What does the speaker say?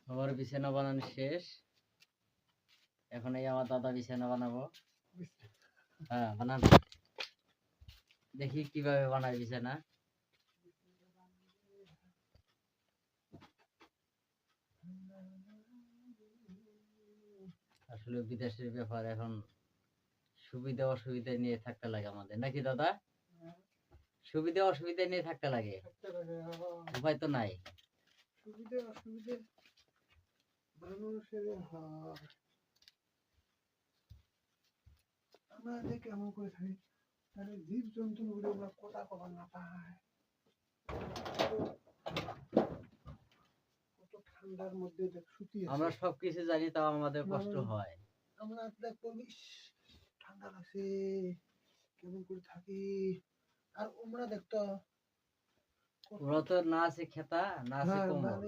আমার বিছানা বানানো শেষ। এখন এই আমার দাদা বিছানা বানাবো। হ্যাঁ বানান, দেখি কিভাবে বানায় বিছানা। আসলে বিদেশের ব্যাপার, এখন সুবিধা অসুবিধা নিয়ে থাকতে লাগে আমাদের, নাকি দাদা? সুবিধা অসুবিধা নিয়ে থাকতে লাগে, উপায় তো নাই। সুবিধা অসুবিধা মানুষের হয়। আমরা যে কেমন করে থাকি, তাহলে জীব জন্তু গুলো আমরা কথা কবার না পায়। কত ঠান্ডার মধ্যে দেখ শুতি আছে। আমরা সবকিছু জানি, তাও আমাদের কষ্ট হয়। আমরা দেখবো ঠান্ডা লাগছে, কেমন করে থাকি। আর ওমরা দেখতো, ওরা তো না আছে খেতা, না আছে কম্বল।